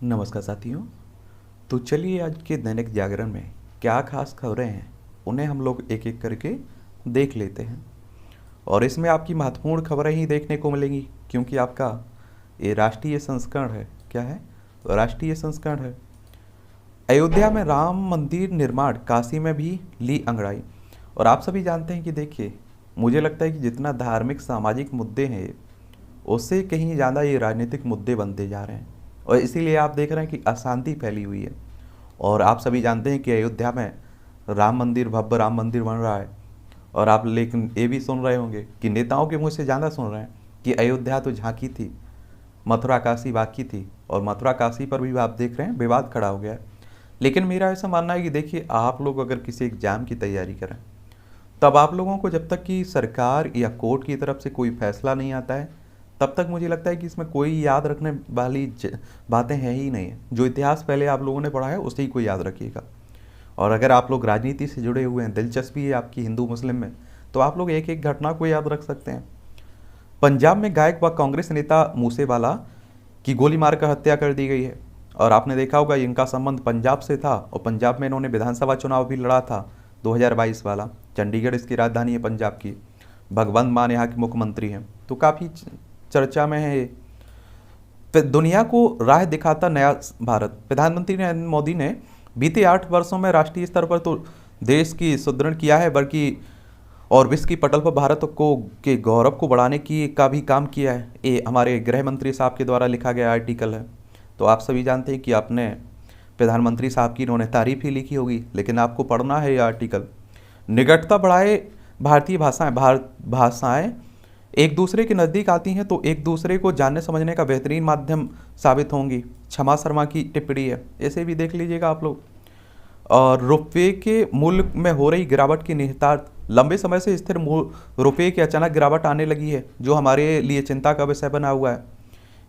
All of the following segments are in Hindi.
नमस्कार साथियों। तो चलिए आज के दैनिक जागरण में क्या खास खबरें हैं उन्हें हम लोग एक एक करके देख लेते हैं। और इसमें आपकी महत्वपूर्ण खबरें ही देखने को मिलेंगी क्योंकि आपका ये राष्ट्रीय संस्करण है। क्या है? राष्ट्रीय संस्करण है। अयोध्या में राम मंदिर निर्माण, काशी में भी ली अंगड़ाई। और आप सभी जानते हैं कि देखिए, मुझे लगता है कि जितना धार्मिक सामाजिक मुद्दे हैं उससे कहीं ज़्यादा ये राजनीतिक मुद्दे बनते जा रहे हैं और इसीलिए आप देख रहे हैं कि अशांति फैली हुई है। और आप सभी जानते हैं कि अयोध्या में राम मंदिर, भव्य राम मंदिर बन रहा है। और आप लेकिन ये भी सुन रहे होंगे कि नेताओं के मुंह से ज़्यादा सुन रहे हैं कि अयोध्या तो झांकी थी, मथुरा काशी बाकी थी। और मथुरा काशी पर भी आप देख रहे हैं विवाद खड़ा हो गया है। लेकिन मेरा ऐसा मानना है कि देखिए, आप लोग अगर किसी एग्जाम की तैयारी करें तब आप लोगों को जब तक कि सरकार या कोर्ट की तरफ से कोई फैसला नहीं आता है तब तक मुझे लगता है कि इसमें कोई याद रखने वाली बातें हैं ही नहीं है। जो इतिहास पहले आप लोगों ने पढ़ा है उसे ही को याद रखिएगा। और अगर आप लोग राजनीति से जुड़े हुए हैं, दिलचस्पी है आपकी हिंदू मुस्लिम में, तो आप लोग एक एक घटना को याद रख सकते हैं। पंजाब में गायक व कांग्रेस नेता मूसेवाला की गोली मारकर हत्या कर दी गई है। और आपने देखा होगा इनका संबंध पंजाब से था और पंजाब में इन्होंने विधानसभा चुनाव भी लड़ा था 2022 वाला। चंडीगढ़ इसकी राजधानी है पंजाब की। भगवंत मान यहाँ के मुख्यमंत्री हैं, तो काफ़ी चर्चा में है ये। दुनिया को राह दिखाता नया भारत। प्रधानमंत्री नरेंद्र मोदी ने बीते 8 वर्षों में राष्ट्रीय स्तर पर तो देश की सुदृढ़ किया है, बल्कि और विश्व की पटल पर भारत को के गौरव को बढ़ाने की का भी काम किया है। ये हमारे गृह मंत्री साहब के द्वारा लिखा गया आर्टिकल है। तो आप सभी जानते हैं कि आपने प्रधानमंत्री साहब की इन्होंने तारीफ ही लिखी होगी, लेकिन आपको पढ़ना है ये आर्टिकल। निकटता बढ़ाए भारतीय भाषाएं एक दूसरे के नज़दीक आती हैं तो एक दूसरे को जानने समझने का बेहतरीन माध्यम साबित होंगी। क्षमा शर्मा की टिप्पणी है, ऐसे भी देख लीजिएगा आप लोग। और रुपये के मूल्य में हो रही गिरावट की निहितार्थ। लंबे समय से स्थिर रुपये की अचानक गिरावट आने लगी है, जो हमारे लिए चिंता का विषय बना हुआ है।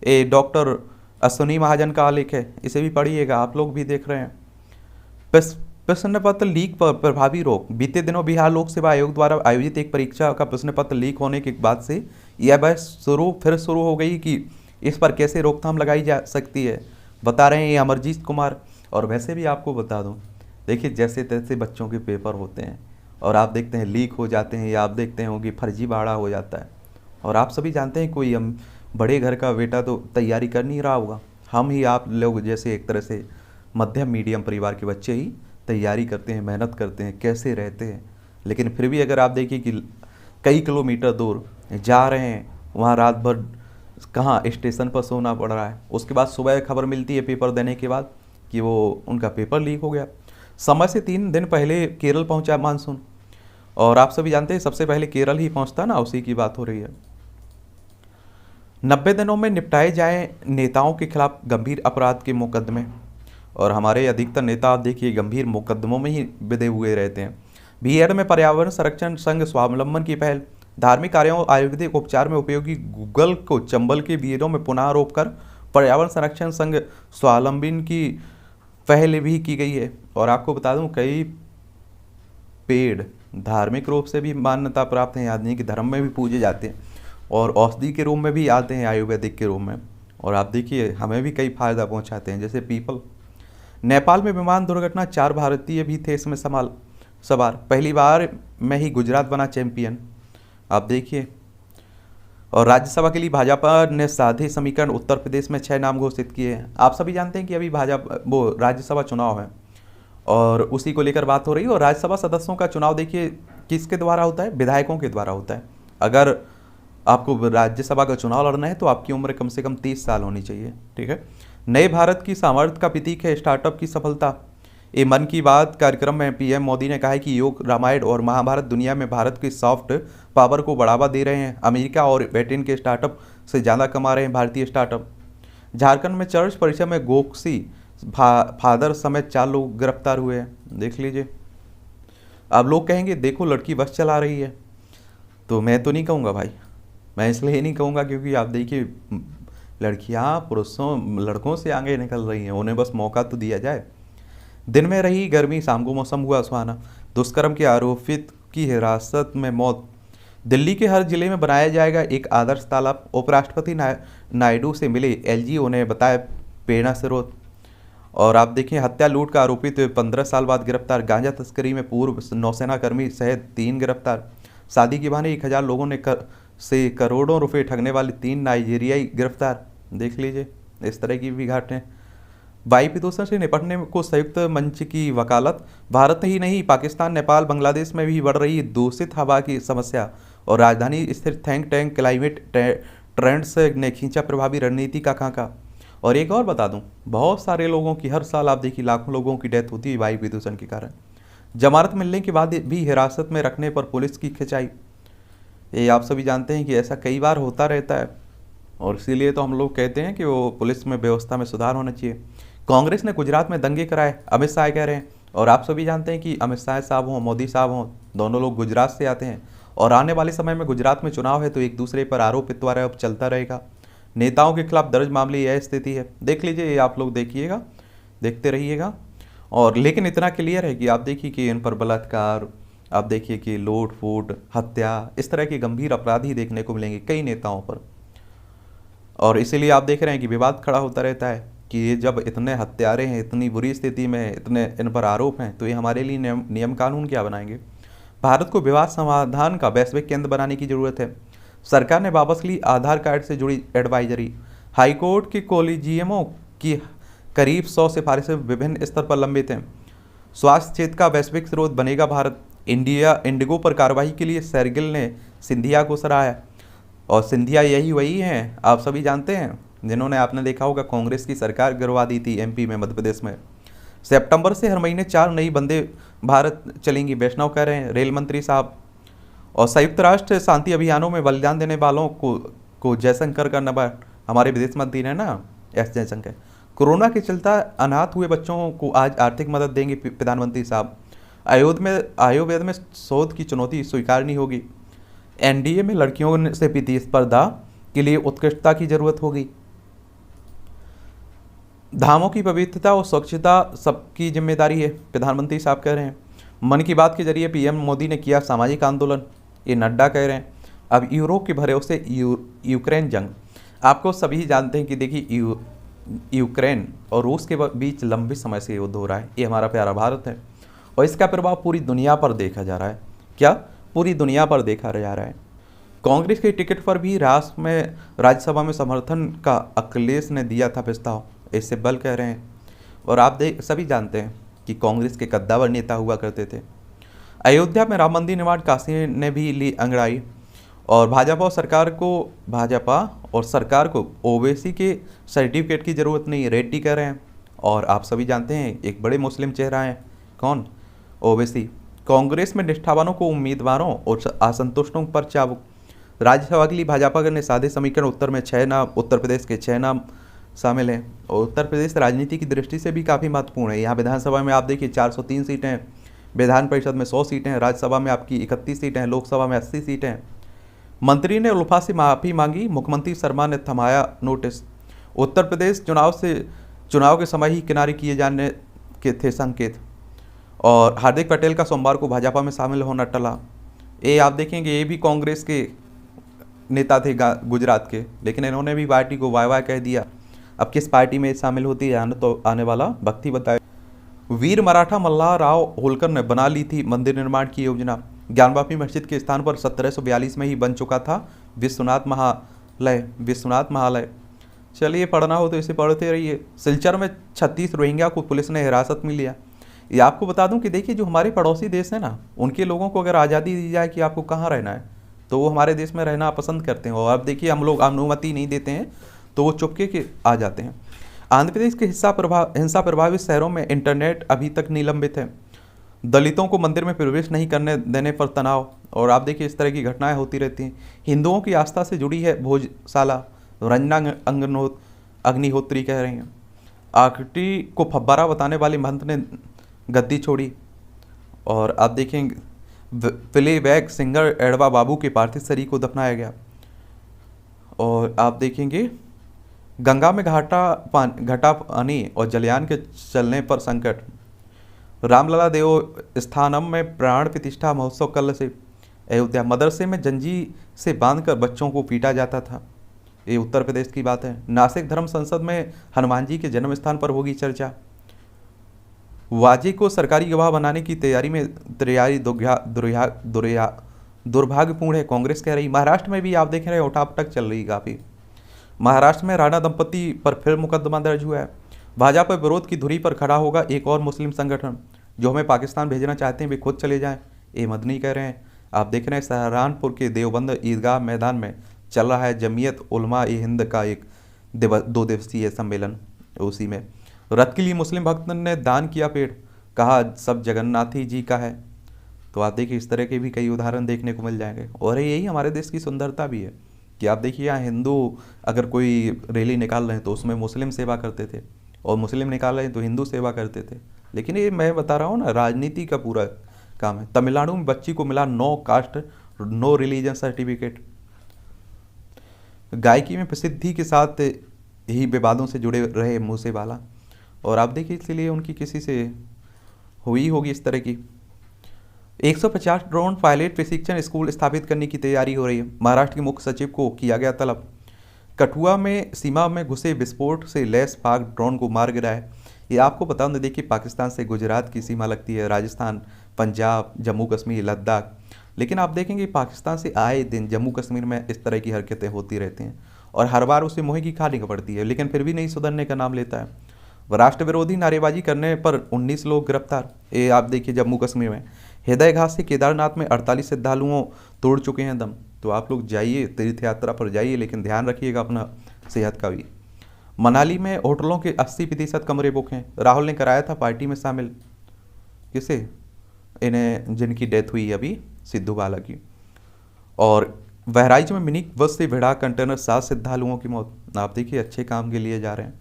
ये डॉक्टर अश्विनी महाजन का आलेख है, इसे भी पढ़िएगा, आप लोग भी देख रहे हैं। प्रश्न पत्र लीक पर प्रभावी रोक। बीते दिनों बिहार लोक सेवा आयोग द्वारा आयोजित एक परीक्षा का प्रश्न पत्र लीक होने के बाद से यह बहस फिर शुरू हो गई कि इस पर कैसे रोकथाम लगाई जा सकती है। बता रहे हैं ये अमरजीत कुमार। और वैसे भी आपको बता दूं, देखिए जैसे तैसे बच्चों के पेपर होते हैं और आप देखते हैं लीक हो जाते हैं, या आप देखते होंगे फर्जीवाड़ा हो जाता है। और आप सभी जानते हैं कोई हम बड़े घर का बेटा तो तैयारी कर नहीं रहा होगा। हम ही आप लोग जैसे एक तरह से मध्यम मीडियम परिवार के बच्चे ही तैयारी करते हैं, मेहनत करते हैं, कैसे रहते हैं। लेकिन फिर भी अगर आप देखिए कि कई किलोमीटर दूर जा रहे हैं, वहाँ रात भर कहाँ स्टेशन पर सोना पड़ रहा है। उसके बाद सुबह खबर मिलती है पेपर देने के बाद कि वो उनका पेपर लीक हो गया। समय से 3 दिन पहले केरल पहुँचा मानसून। और आप सभी जानते हैं सबसे पहले केरल ही पहुँचता ना, उसी की बात हो रही है। 90 दिनों में निपटाए जाए नेताओं के खिलाफ गंभीर अपराध के मुकदमे। और हमारे अधिकतर नेता आप देखिए गंभीर मुकदमों में ही बिधे हुए रहते हैं। बीएड में पर्यावरण संरक्षण संघ स्वावलंबन की पहल। धार्मिक कार्यों आयुर्वेदिक उपचार में उपयोगी गूगल को चंबल के बीएडओं में पुनः आरोप कर पर्यावरण संरक्षण संघ स्वावलंबन की पहल भी की गई है। और आपको बता दूं कई पेड़ धार्मिक रूप से भी मान्यता प्राप्त हैं, यानी कि धर्म में भी पूजे जाते हैं और औषधि के रूप में भी आते हैं, आयुर्वेदिक के रूप में। और आप देखिए हमें भी कई फायदा पहुँचाते हैं, जैसे पीपल। नेपाल में विमान दुर्घटना, 4 भारतीय भी थे इसमें सवार। पहली बार में ही गुजरात बना चैंपियन, आप देखिए। और राज्यसभा के लिए भाजपा ने साधे समीकरण, उत्तर प्रदेश में 6 नाम घोषित किए हैं। आप सभी जानते हैं कि अभी भाजपा वो राज्यसभा चुनाव है और उसी को लेकर बात हो रही है। और राज्यसभा सदस्यों का चुनाव देखिए किसके द्वारा होता है? विधायकों के द्वारा होता है। अगर आपको राज्यसभा का चुनाव लड़ना है तो आपकी उम्र कम से कम 30 साल होनी चाहिए, ठीक है। नए भारत की सामर्थ्य का प्रतीक है स्टार्टअप की सफलता। ये मन की बात कार्यक्रम में पीएम मोदी ने कहा है कि योग, रामायण और महाभारत दुनिया में भारत की सॉफ्ट पावर को बढ़ावा दे रहे हैं। अमेरिका और ब्रिटेन के स्टार्टअप से ज़्यादा कमा रहे हैं भारतीय स्टार्टअप। झारखंड में चर्च परिसर में गोक्सी फादर समेत 4 लोग गिरफ्तार हुए हैं, देख लीजिए। अब लोग कहेंगे देखो लड़की बस चला रही है, तो मैं तो नहीं कहूँगा भाई। मैं इसलिए नहीं कहूँगा क्योंकि आप देखिए लड़कियाँ लड़कों से आगे निकल रही हैं, उन्हें बस मौका तो दिया जाए। दिन में रही गर्मी, शाम को मौसम हुआ सुहाना। दुष्कर्म के आरोपित की हिरासत में मौत। दिल्ली के हर जिले में बनाया जाएगा एक आदर्श तालाब। उपराष्ट्रपति नायडू से मिले एलजीओ ने बताया प्रेरणा स्रोत। और आप देखें हत्या लूट का आरोपित 15 साल बाद गिरफ्तार, गांजा तस्करी में पूर्व नौसेना कर्मी सहित 3 गिरफ्तार, शादी के बहाने 1000 लोगों से करोड़ों रुपए ठगने वाले 3 नाइजीरियाई गिरफ्तार। देख लीजिए इस तरह की भी घटनाएं। वायु प्रदूषण से निपटने को संयुक्त मंच की वकालत, भारत ही नहीं पाकिस्तान, नेपाल, बांग्लादेश में भी बढ़ रही है दूषित हवा की समस्या, और राजधानी स्थित थिंक टैंक क्लाइमेट ट्रेंड्स ने खींचा प्रभावी रणनीति का खाका। और एक और बता दूं, बहुत सारे लोगों की हर साल आप देखिए लाखों लोगों की डेथ होती है वायु प्रदूषण के कारण। जमानत मिलने के बाद भी हिरासत में रखने पर पुलिस की खिंचाई, ये आप सभी जानते हैं कि ऐसा कई बार होता रहता है, और इसीलिए तो हम लोग कहते हैं कि वो पुलिस में व्यवस्था में सुधार होना चाहिए। कांग्रेस ने गुजरात में दंगे कराए, अमित शाह कह रहे हैं, और आप सभी जानते हैं कि अमित शाह साहब हों, मोदी साहब हों, दोनों लोग गुजरात से आते हैं, और आने वाले समय में गुजरात में चुनाव है तो एक दूसरे पर आरोप प्रत्यारोप चलता रहेगा। नेताओं के खिलाफ दर्ज मामले यह स्थिति है, देख लीजिए, ये आप लोग देखिएगा, देखते रहिएगा। और लेकिन इतना क्लियर है कि आप देखिए कि इन पर बलात्कार, आप देखिए कि लूट फूट, हत्या, इस तरह के गंभीर अपराध ही देखने को मिलेंगे कई नेताओं पर। और इसीलिए आप देख रहे हैं कि विवाद खड़ा होता रहता है कि ये जब इतने हत्यारे हैं, इतनी बुरी स्थिति में, इतने इन पर आरोप हैं, तो ये हमारे लिए नियम कानून क्या बनाएंगे। भारत को विवाद समाधान का वैश्विक केंद्र बनाने की जरूरत है। सरकार ने वापस ली आधार कार्ड से जुड़ी एडवाइजरी, हाईकोर्ट के कोलिजियमों की करीब 100 सिफारिशें विभिन्न स्तर पर लंबित हैं। स्वास्थ्य क्षेत्र का वैश्विक स्रोत बनेगा भारत, इंडिगो पर कार्रवाई के लिए शेरगिल ने सिंधिया को सराहा। और सिंधिया यही वही हैं, आप सभी जानते हैं, जिन्होंने, आपने देखा होगा, कांग्रेस की सरकार गिरवा दी थी एमपी में, मध्य प्रदेश में। सितंबर से हर महीने 4 नई वंदे भारत चलेंगी, वैष्णव कह रहे हैं रेल मंत्री साहब। और संयुक्त राष्ट्र शांति अभियानों में बलिदान देने वालों को जयशंकर का नंबर, हमारे विदेश मंत्री हैं ना एस जयशंकर। कोरोना के चलता अनाथ हुए बच्चों को आज आर्थिक मदद देंगे प्रधानमंत्री साहब। आयुर्वेद में शोध की चुनौती स्वीकार नहीं होगी। एनडीए में लड़कियों से प्रतिस्पर्धा के लिए उत्कृष्टता की जरूरत होगी। धामों की पवित्रता और स्वच्छता सबकी जिम्मेदारी है, प्रधानमंत्री साहब कह रहे हैं। मन की बात के जरिए पीएम मोदी ने किया सामाजिक आंदोलन, ये नड्डा कह रहे हैं। अब यूरोप के भरोसे यूक्रेन जंग, आपको सभी जानते हैं कि देखिए यूक्रेन और रूस के बीच लंबे समय से युद्ध हो रहा है, ये हमारा प्यारा भारत है, और इसका प्रभाव पूरी दुनिया पर देखा जा रहा है। क्या पूरी दुनिया पर देखा जा रहा है। कांग्रेस के टिकट पर भी राज्यसभा में समर्थन का अखिलेश ने दिया था प्रस्ताव, इससे बल कह रहे हैं। और आप सभी जानते हैं कि कांग्रेस के कद्दावर नेता हुआ करते थे। अयोध्या में राम मंदिर निर्माण, काशी ने भी ली अंगड़ाई, और भाजपा और सरकार को ओवैसी के सर्टिफिकेट की जरूरत नहीं, रेड्डी कह रहे हैं। और आप सभी जानते हैं एक बड़े मुस्लिम चेहरा हैं, कौन, ओवैसी। कांग्रेस में निष्ठावानों को उम्मीदवारों और असंतुष्टों पर चाबुक। राज्यसभा के लिए भाजपा ने साधे समीकरण, उत्तर में 6 नाम, उत्तर प्रदेश के 6 नाम शामिल हैं। और उत्तर प्रदेश राजनीति की दृष्टि से भी काफ़ी महत्वपूर्ण है। यहाँ विधानसभा में आप देखिए 403 सीटें हैं, विधान परिषद में 100 सीटें हैं, राज्यसभा में आपकी 31 सीटें हैं, लोकसभा में 80 सीटें हैं। मंत्री ने उल्फा से माफ़ी मांगी, मुख्यमंत्री शर्मा ने थमाया नोटिस। उत्तर प्रदेश चुनाव के समय ही किनारे किए जाने के थे संकेत। और हार्दिक पटेल का सोमवार को भाजपा में शामिल होना टला। ये आप देखेंगे, ये भी कांग्रेस के नेता थे गुजरात के, लेकिन इन्होंने भी पार्टी को वाह वाह कह दिया। अब किस पार्टी में शामिल होती है आने वाला वक्त ही बताए। वीर मराठा मल्हार राव होलकर ने बना ली थी मंदिर निर्माण की योजना। ज्ञानवापी मस्जिद के स्थान पर 1742 में ही बन चुका था विश्वनाथ महालय। चलिए, पढ़ना हो तो इसे पढ़ते रहिए। सिलचर में 36 रोहिंग्या को पुलिस ने हिरासत में लिया। ये आपको बता दूं कि देखिए, जो हमारे पड़ोसी देश है ना, उनके लोगों को अगर आज़ादी दी जाए कि आपको कहाँ रहना है, तो वो हमारे देश में रहना पसंद करते हैं। और अब देखिए, हम लोग अनुमति नहीं देते हैं तो वो चुपके के आ जाते हैं। आंध्र प्रदेश के हिंसा प्रभावित शहरों में इंटरनेट अभी तक निलंबित है। दलितों को मंदिर में प्रवेश नहीं करने देने पर तनाव। और आप देखिए, इस तरह की घटनाएं होती रहती हैं। हिंदुओं की आस्था से जुड़ी है भोजशाला, रंजना अग्निहोत्री कह रही हैं। आखटी को फब्बारा बताने वाले महंत ने गद्दी छोड़ी। और आप देखेंगे प्लेबैक सिंगर एडवा बाबू के पार्थिव शरीर को दफनाया गया। और आप देखेंगे गंगा में घटा पानी और जलयान के चलने पर संकट। रामलला देव स्थानम में प्राण प्रतिष्ठा महोत्सव कल से। अयोध्या मदरसे में जंजीर से बांधकर बच्चों को पीटा जाता था, ये उत्तर प्रदेश की बात है। नासिक धर्म संसद में हनुमान जी के जन्म स्थान पर होगी चर्चा। वाजे को सरकारी गवाह बनाने की तैयारी दुर्भाग्यपूर्ण है, कांग्रेस कह रही। महाराष्ट्र में भी आप देख रहे हैं उठापटक चल रही काफ़ी। महाराष्ट्र में राणा दंपति पर फिर मुकदमा दर्ज हुआ है। भाजपा विरोध की धुरी पर खड़ा होगा एक और मुस्लिम संगठन। जो हमें पाकिस्तान भेजना चाहते हैं वे खुद चले जाएं, ये मदनी कह रहे हैं। आप देख रहे हैं सहारनपुर के देवबंद ईदगाह मैदान में चल रहा है जमीयत उलमा ए हिंद का एक 2 दिवसीय सम्मेलन। उसी में रथ के लिए मुस्लिम भक्त ने दान किया पेड़, कहा सब जगन्नाथी जी का है। तो आप देखिए इस तरह के भी कई उदाहरण देखने को मिल जाएंगे। और यही हमारे देश की सुंदरता भी है कि आप देखिए यहाँ हिंदू अगर कोई रैली निकाल रहे हैं तो उसमें मुस्लिम सेवा करते थे, और मुस्लिम निकाल रहे हैं तो हिंदू सेवा करते थे। लेकिन ये मैं बता रहा हूँ ना, राजनीति का पूरा काम है। तमिलनाडु में बच्ची को मिला no caste no religion certificate. गायकी में प्रसिद्धि के साथ ही विवादों से जुड़े रहे मूसेवाला, और आप देखिए इसलिए उनकी किसी से हुई होगी इस तरह की। 150 ड्रोन पायलट प्रशिक्षण स्कूल स्थापित करने की तैयारी हो रही है। महाराष्ट्र के मुख्य सचिव को किया गया तलब। कठुआ में सीमा में घुसे विस्फोट से लैस पाक ड्रोन को मार गिराया। ये आपको बता दें, देखिए पाकिस्तान से गुजरात की सीमा लगती है, राजस्थान, पंजाब, जम्मू कश्मीर, लद्दाख। लेकिन आप देखेंगे पाकिस्तान से आए दिन जम्मू कश्मीर में इस तरह की हरकतें होती रहती हैं, और हर बार उसे मुँह की खानी पड़ती है, लेकिन फिर भी नहीं सुधरने का नाम लेता है। राष्ट्र विरोधी नारेबाजी करने पर 19 लोग गिरफ्तार। ये आप देखिए जम्मू कश्मीर में हृदयघात से केदारनाथ में 48 श्रद्धालुओं तोड़ चुके हैं दम। तो आप लोग जाइए, तीर्थ यात्रा पर जाइए, लेकिन ध्यान रखिएगा अपना सेहत का भी। मनाली में होटलों के 80% कमरे बुक हैं। राहुल ने कराया था पार्टी में शामिल किसे, इन्हें जिनकी डेथ हुई अभी, सिद्धू बाला की। और बहराइच में मिनी बस से भिड़ा कंटेनर, 7 श्रद्धालुओं की मौत। आप देखिए अच्छे काम के लिए जा रहे हैं।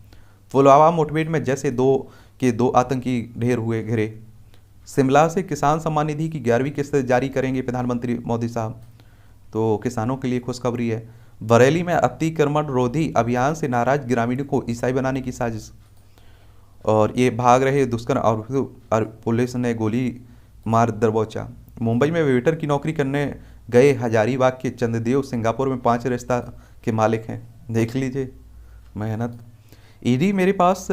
पुलवामा मुठभेड़ में जैसे दो आतंकी ढेर हुए घिरे। शिमला से किसान सम्मान निधि की 11वीं किस्त जारी करेंगे प्रधानमंत्री मोदी साहब। तो किसानों के लिए खुशखबरी है। बरेली में अतिक्रमण रोधी अभियान से नाराज ग्रामीणों को ईसाई बनाने की साजिश। और ये भाग रहे दुष्कर्म और पुलिस ने गोली मार दरबोचा। मुंबई में वेटर की नौकरी करने गए हजारीबाग के चंद्रदेव सिंगापुर में 5 रिश्ता के मालिक हैं। देख लीजिए मेहनत। ईडी मेरे पास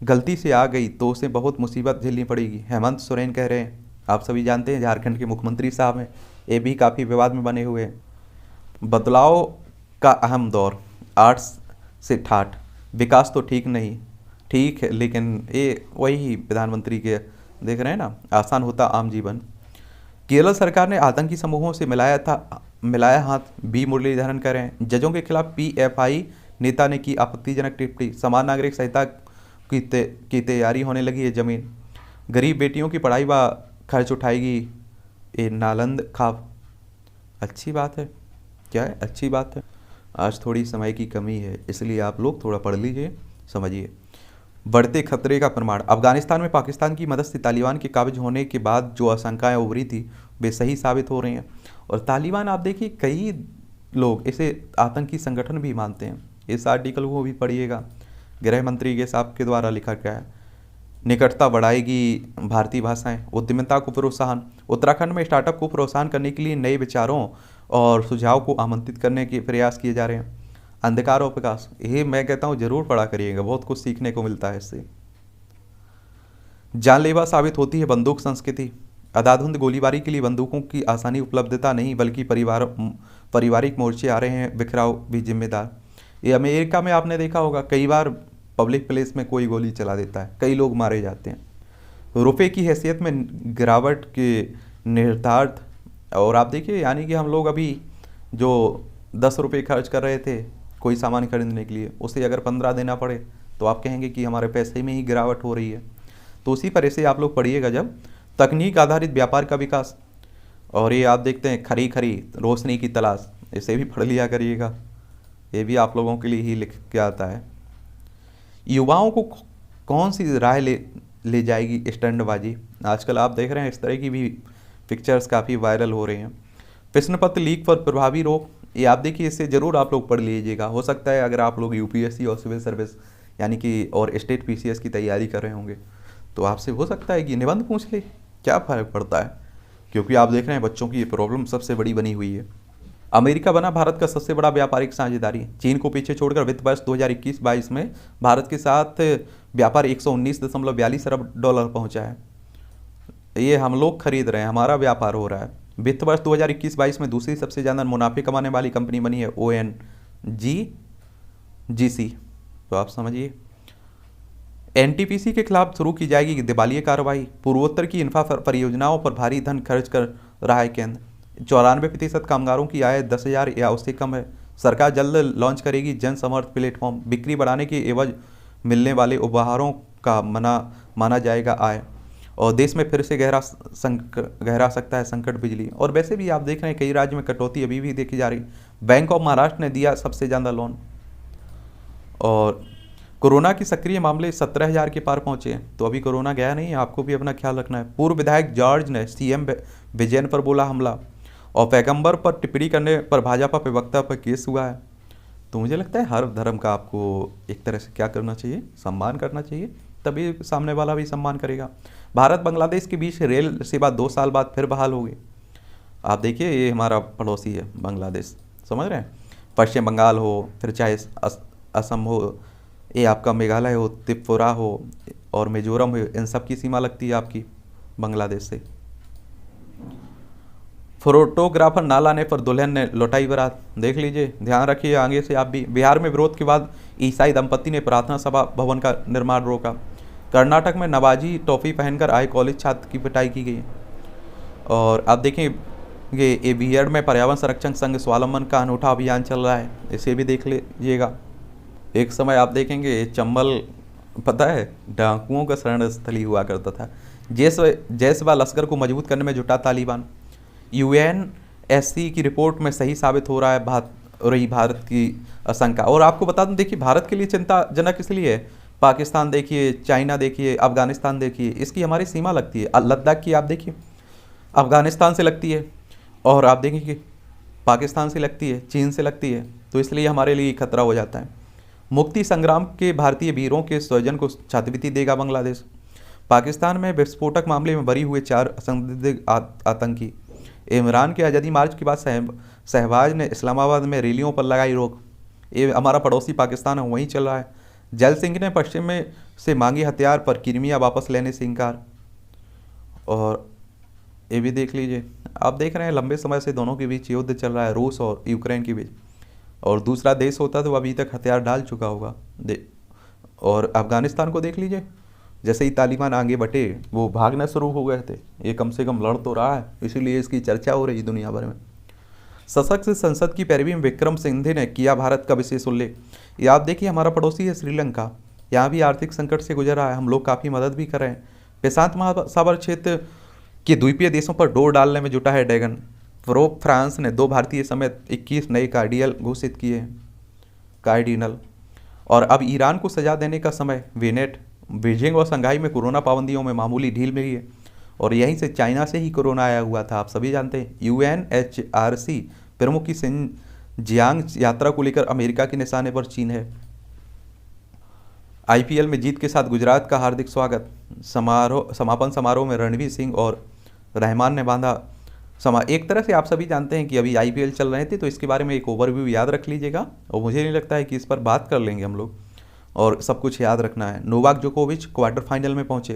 गलती से आ गई तो उसे बहुत मुसीबत झेलनी पड़ेगी, हेमंत सोरेन कह रहे हैं। आप सभी जानते हैं झारखंड के मुख्यमंत्री साहब हैं, ये भी काफ़ी विवाद में बने हुए हैं। बदलाव का अहम दौर, आर्ट्स से ठाठ, विकास तो ठीक है लेकिन ये वही प्रधानमंत्री के देख रहे हैं ना, आसान होता आम जीवन। केरल सरकार ने आतंकी समूहों से मिलाया हाथ, बी मुरलीधरन कह रहे हैं। जजों के खिलाफ PFI नेता ने की आपत्तिजनक टिप्पणी। समान नागरिक संहिता की तैयारी होने लगी है जमीन। गरीब बेटियों की पढ़ाई व खर्च उठाएगी ये नालंद खाब। अच्छी बात है, क्या है, अच्छी बात है। आज थोड़ी समय की कमी है, इसलिए आप लोग थोड़ा पढ़ लीजिए, समझिए। बढ़ते खतरे का प्रमाण, अफगानिस्तान में पाकिस्तान की मदद से तालिबान के काबिज होने के बाद जो आशंकाएं उभरी थी वे सही साबित हो रही हैं। और तालिबान आप देखिए कई लोग इसे आतंकी संगठन भी मानते हैं। इस आर्टिकल को भी पढ़िएगा, गृह मंत्री के साहब के द्वारा लिखा गया है। निकटता बढ़ाएगी भारतीय भाषाएं, उद्यमिता को प्रोत्साहन। उत्तराखंड में स्टार्टअप को प्रोत्साहन करने के लिए नए विचारों और सुझाव को आमंत्रित करने के प्रयास किए जा रहे हैं। अंधकार और प्रकाश, ये मैं कहता हूँ जरूर पढ़ा करिएगा, बहुत कुछ सीखने को मिलता है इससे। जानलेवा साबित होती है बंदूक संस्कृति। अंधाधुंध गोलीबारी के लिए बंदूकों की आसानी उपलब्धता नहीं बल्कि पारिवारिक मोर्चे आ रहे हैं, बिखराव भी जिम्मेदार। ये अमेरिका में आपने देखा होगा, कई बार पब्लिक प्लेस में कोई गोली चला देता है, कई लोग मारे जाते हैं। रुपए की हैसियत में गिरावट के निर्धारित। और आप देखिए यानी कि हम लोग अभी जो 10 रुपये खर्च कर रहे थे कोई सामान खरीदने के लिए, उसे अगर 15 देना पड़े तो आप कहेंगे कि हमारे पैसे में ही गिरावट हो रही है। तो उसी पर ऐसे आप लोग पढ़िएगा जब तकनीक आधारित व्यापार का विकास। और ये आप देखते हैं खरी रोशनी की तलाश, इसे भी पढ़ लिया करिएगा, ये भी आप लोगों के लिए ही लिख के आता है। युवाओं को कौन सी राह ले जाएगी स्टंटबाजी। आजकल आप देख रहे हैं इस तरह की भी पिक्चर्स काफ़ी वायरल हो रहे हैं। प्रश्न पत्र लीक पर प्रभावी रोक, ये आप देखिए, इससे ज़रूर आप लोग पढ़ लीजिएगा। हो सकता है अगर आप लोग UPSC और सिविल सर्विस यानी कि और स्टेट PCS की तैयारी कर रहे होंगे तो आपसे हो सकता है कि निबंध पूछ ले, क्या फ़र्क पड़ता है, क्योंकि आप देख रहे हैं बच्चों की ये प्रॉब्लम सबसे बड़ी बनी हुई है। अमेरिका बना भारत का सबसे बड़ा व्यापारिक साझेदारी। चीन को पीछे छोड़कर वित्त वर्ष 2021-22 में भारत के साथ व्यापार 119.42 अरब डॉलर पहुंचा है। ये हम लोग खरीद रहे हैं, हमारा व्यापार हो रहा है। वित्त वर्ष 2021-22 में दूसरी सबसे ज़्यादा मुनाफे कमाने वाली कंपनी बनी है ONGC। तो आप समझिए, एनटीपीसी के खिलाफ शुरू की जाएगी दिवालिया कार्रवाई। पूर्वोत्तर की इंफ्रा परियोजनाओं पर भारी धन खर्च कर रहा है केंद्र। 94% कामगारों की आय 10,000 या उससे कम है। सरकार जल्द लॉन्च करेगी जन समर्थ प्लेटफॉर्म। बिक्री बढ़ाने के एवज मिलने वाले उपहारों का माना जाएगा आय। और देश में फिर से गहरा सकता है संकट बिजली। और वैसे भी आप देख रहे हैं कई राज्य में कटौती अभी भी देखी जा रही। बैंक ऑफ महाराष्ट्र ने दिया सबसे ज़्यादा लोन। और कोरोना की सक्रिय मामले 17,000 के पार पहुंचे। तो अभी कोरोना गया नहीं है, आपको भी अपना ख्याल रखना है। पूर्व विधायक जॉर्ज ने सीएम विजयन पर बोला हमला। और पैगंबर पर टिप्पणी करने पर भाजपा प्रवक्ता पर केस हुआ है। तो मुझे लगता है हर धर्म का आपको एक तरह से क्या करना चाहिए, सम्मान करना चाहिए, तभी सामने वाला भी सम्मान करेगा। भारत बांग्लादेश के बीच रेल सेवा 2 साल बाद फिर बहाल होगी। आप देखिए, ये हमारा पड़ोसी है बांग्लादेश, समझ रहे हैं। पश्चिम बंगाल हो, फिर चाहे असम हो, ये आपका मेघालय हो, त्रिपुरा हो और मिजोरम हो, इन सब की सीमा लगती है आपकी बांग्लादेश से। फोटोग्राफर ना लाने पर दुल्हन ने लौटाई बारात। देख लीजिए, ध्यान रखिए आगे से आप भी। बिहार में विरोध के बाद ईसाई दंपति ने प्रार्थना सभा भवन का निर्माण रोका। कर्नाटक में नवाजी टोपी पहनकर आए कॉलेज छात्र की पिटाई की गई। और आप देखेंगे ये बीएड में पर्यावरण संरक्षण संघ स्वावलंबन का अनूठा अभियान चल रहा है, इसे भी देख लीजिएगा। एक समय आप देखेंगे चंबल, पता है, डाकुओं का शरण स्थली हुआ करता था। जैश व लश्कर को मजबूत करने में जुटा तालिबान। यूएनएससी की रिपोर्ट में सही साबित हो रहा है भारत की आशंका। और आपको बता दूं, देखिए भारत के लिए चिंताजनक इसलिए है, पाकिस्तान देखिए, चाइना देखिए, अफगानिस्तान देखिए, इसकी हमारी सीमा लगती है। लद्दाख की आप देखिए, अफगानिस्तान से लगती है, और आप देखिए पाकिस्तान से लगती है, चीन से लगती है। तो इसलिए हमारे लिए खतरा हो जाता है। मुक्ति संग्राम के भारतीय वीरों के स्वजन को छात्रवृत्ति देगा बांग्लादेश। पाकिस्तान में विस्फोटक मामले में बरी हुए 4 संदिग्ध आतंकी। इमरान के आज़ादी मार्च के बाद शहबाज ने इस्लामाबाद में रैलियों पर लगाई रोक। ये हमारा पड़ोसी पाकिस्तान है, वहीं चल रहा है। जल सिंह ने पश्चिम में से मांगी हथियार पर क्रीमिया वापस लेने से इनकार। और ये भी देख लीजिए, आप देख रहे हैं लंबे समय से दोनों के बीच युद्ध चल रहा है, रूस और यूक्रेन के बीच। और दूसरा देश होता तो अभी तक हथियार डाल चुका होगा। और अफगानिस्तान को देख लीजिए, जैसे ही तालिबान आगे बढ़े वो भागना शुरू हो गए थे। ये कम से कम लड़ तो रहा है, इसीलिए इसकी चर्चा हो रही है दुनिया भर में। सशक्त संसद की पैरवी में विक्रम सिंघे ने किया भारत का विशेष उल्लेख। ये आप देखिए, हमारा पड़ोसी है श्रीलंका, यहाँ भी आर्थिक संकट से गुजर रहा है, हम लोग काफ़ी मदद भी कर रहे हैं। प्रशांत महासागर क्षेत्र के द्वीपीय देशों पर डोर डालने में जुटा है ड्रैगन। फ्रांस ने 2 भारतीय समेत 21 नए कार्डिनल घोषित किए हैं, कार्डिनल। और अब ईरान को सजा देने का समय। वेनेट, बीजिंग और संघाई में कोरोना पाबंदियों में मामूली ढील मिली है। और यहीं से चाइना से ही कोरोना आया हुआ था, आप सभी जानते हैं। यूएनएचआरसी प्रमुख की जियांग यात्रा को लेकर अमेरिका के निशाने पर चीन है। आईपीएल में जीत के साथ गुजरात का हार्दिक स्वागत। समापन समारोह में रणवीर सिंह और रहमान ने बांधा एक तरह से आप सभी जानते हैं कि अभी आईपीएल चल रहे थे, तो इसके बारे में एक ओवरव्यू याद रख लीजिएगा। और मुझे नहीं लगता है कि इस पर बात कर लेंगे हम लोग, और सब कुछ याद रखना है। नोवाक जोकोविच क्वार्टर फाइनल में पहुंचे।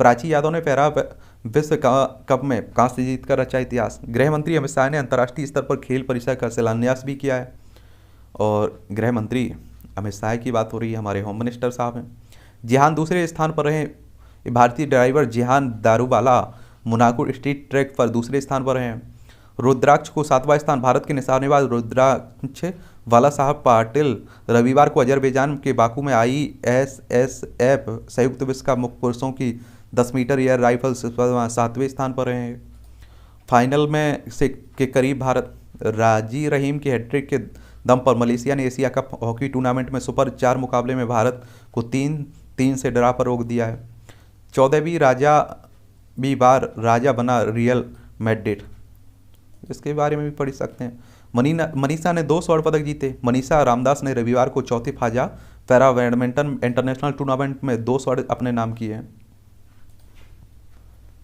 प्राची यादव ने पैरा विश्व कप में कांस्य जीतकर रचा इतिहास। गृह मंत्री अमित शाह ने अंतर्राष्ट्रीय स्तर पर खेल परिसर का शिलान्यास भी किया है। और गृह मंत्री अमित शाह की बात हो रही है, हमारे होम मिनिस्टर साहब हैं। जिहान दूसरे स्थान पर रहे। भारतीय driver Jehan Daruvala Monaco street track पर दूसरे स्थान पर हैं। रुद्राक्ष को 7वां स्थान। भारत के निशानेबाज रुद्राक्ष वाला साहब पाटिल रविवार को अजरबैजान के बाकू में ISSF संयुक्त विश्व का मुख्य पुरुषों की 10 मीटर एयर राइफल 7वें स्थान पर रहे हैं। फाइनल में से के करीब भारत। राजी रहीम के हैट्रिक के दम पर मलेशिया ने एशिया कप हॉकी टूर्नामेंट में सुपर 4 मुकाबले में भारत को 3-3 से डरा पर रोक दिया है। 14वीं बार राजा बना रियल मैड्रिड, इसके बारे में भी पढ़ सकते हैं। मनीषा ने 2 स्वर्ण पदक जीते। मनीषा रामदास ने रविवार को चौथे फाजा पैरा बैडमिंटन इंटरनेशनल टूर्नामेंट में 2 स्वर्ण अपने नाम किए हैं।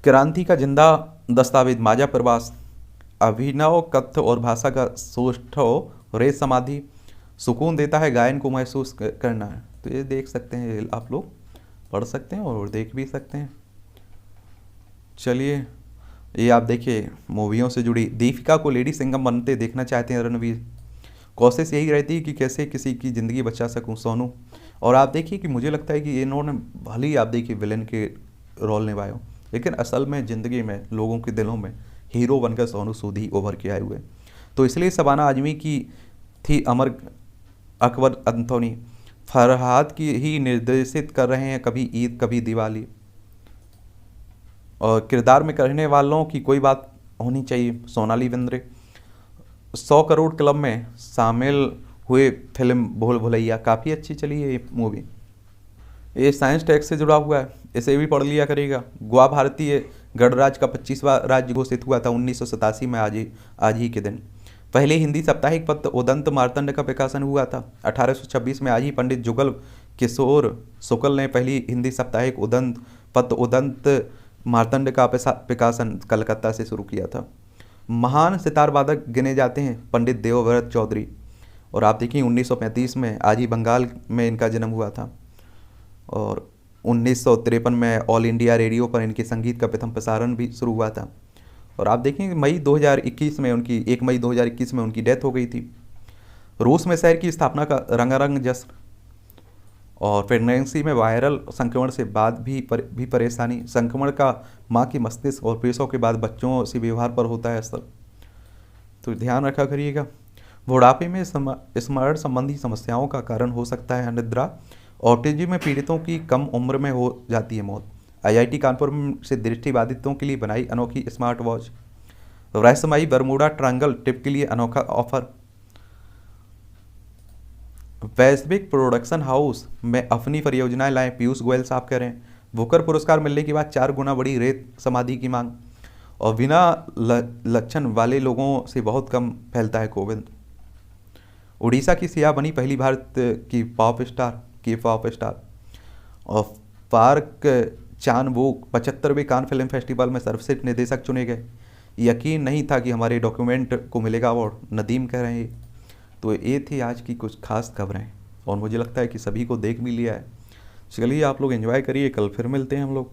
क्रांति का जिंदा दस्तावेज माजा प्रवास। अभिनव कथ्य और भाषा का सुष्ठव रे समाधि सुकून देता है, गायन को महसूस करना है। तो ये देख सकते हैं, ये आप लोग पढ़ सकते हैं और देख भी सकते हैं। चलिए, ये आप देखिए मूवियों से जुड़ी, दीपिका को लेडी सिंघम बनते देखना चाहते हैं रणवीर। कोशिश यही रहती है कि कैसे किसी की ज़िंदगी बचा सकूं सोनू। और आप देखिए कि मुझे लगता है कि इन्होंने भले ही आप देखिए विलन के रोल निभाए हो, लेकिन असल में ज़िंदगी में लोगों के दिलों में हीरो बनकर सोनू सूद ही उभर के आए हुए। तो इसलिए शबाना आजमी की थी अमर अकबर अंथोनी, फरहाद की ही निर्देशित कर रहे हैं कभी ईद कभी दिवाली। और किरदार में करने वालों की कोई बात होनी चाहिए, सोनाली बेंद्रे 100 करोड़ क्लब में शामिल हुए फिल्म भूल भुलैया, काफ़ी अच्छी चली है ये मूवी। ये साइंस टैक्स से जुड़ा हुआ है, इसे भी पढ़ लिया करेगा। गोवा भारतीय गणराज्य का 25वां राज्य घोषित हुआ था 1987 में, आज ही के दिन। पहले हिंदी साप्ताहिक पत्र उदंत मार्तंड का प्रकाशन हुआ था 1826 में। आज ही पंडित जुगल किशोर शुक्ल ने पहली हिंदी साप्ताहिक उदंत पत्र उदंत मार्तंड का प्रकाशन कलकत्ता से शुरू किया था। महान सितार वादक गिने जाते हैं पंडित देवव्रत चौधरी। और आप देखिए 1935 में आज ही बंगाल में इनका जन्म हुआ था। और 1953 में ऑल इंडिया रेडियो पर इनके संगीत का प्रथम प्रसारण भी शुरू हुआ था। और आप देखेंगे मई 2021 में उनकी 1 मई 2021 में उनकी डेथ हो गई थी। रूस में शहर की स्थापना का रंगारंग जश्न। और प्रेगनेंसी में वायरल संक्रमण से बाद भी परेशानी, संक्रमण का माँ की मस्तिष्क और पेशों के बाद बच्चों से व्यवहार पर होता है असर, तो ध्यान रखा करिएगा। बुढ़ापे में स्मरण संबंधी समस्याओं का कारण हो सकता है अनिद्रा। ऑटिज्म में पीड़ितों की कम उम्र में हो जाती है मौत। आईआईटी कानपुर से दृष्टिबाधितों के लिए बनाई अनोखी स्मार्ट वॉच। रहस्यमयी बरमूडा ट्रायंगल टिप के लिए अनोखा ऑफर। वैश्विक प्रोडक्शन हाउस में अपनी परियोजनाएं लाएं, पीयूष गोयल साहब कह रहे हैं। बुकर पुरस्कार मिलने के बाद 4 गुना बढ़ी रेत समाधि की मांग। और बिना लक्षण वाले लोगों से बहुत कम फैलता है कोविड। उड़ीसा की सिया बनी पहली भारत की पॉप स्टार। और पार्क चान वोक 75वें कान फिल्म फेस्टिवल में सर्वश्रेष्ठ निर्देशक चुने गए। यकीन नहीं था कि हमारे डॉक्यूमेंट को मिलेगा अवार्ड, नदीम कह रहे हैं। तो ये थी आज की कुछ खास खबरें और मुझे लगता है कि सभी को देख भी लिया है। चलिए आप लोग एंजॉय करिए, कल फिर मिलते हैं हम लोग।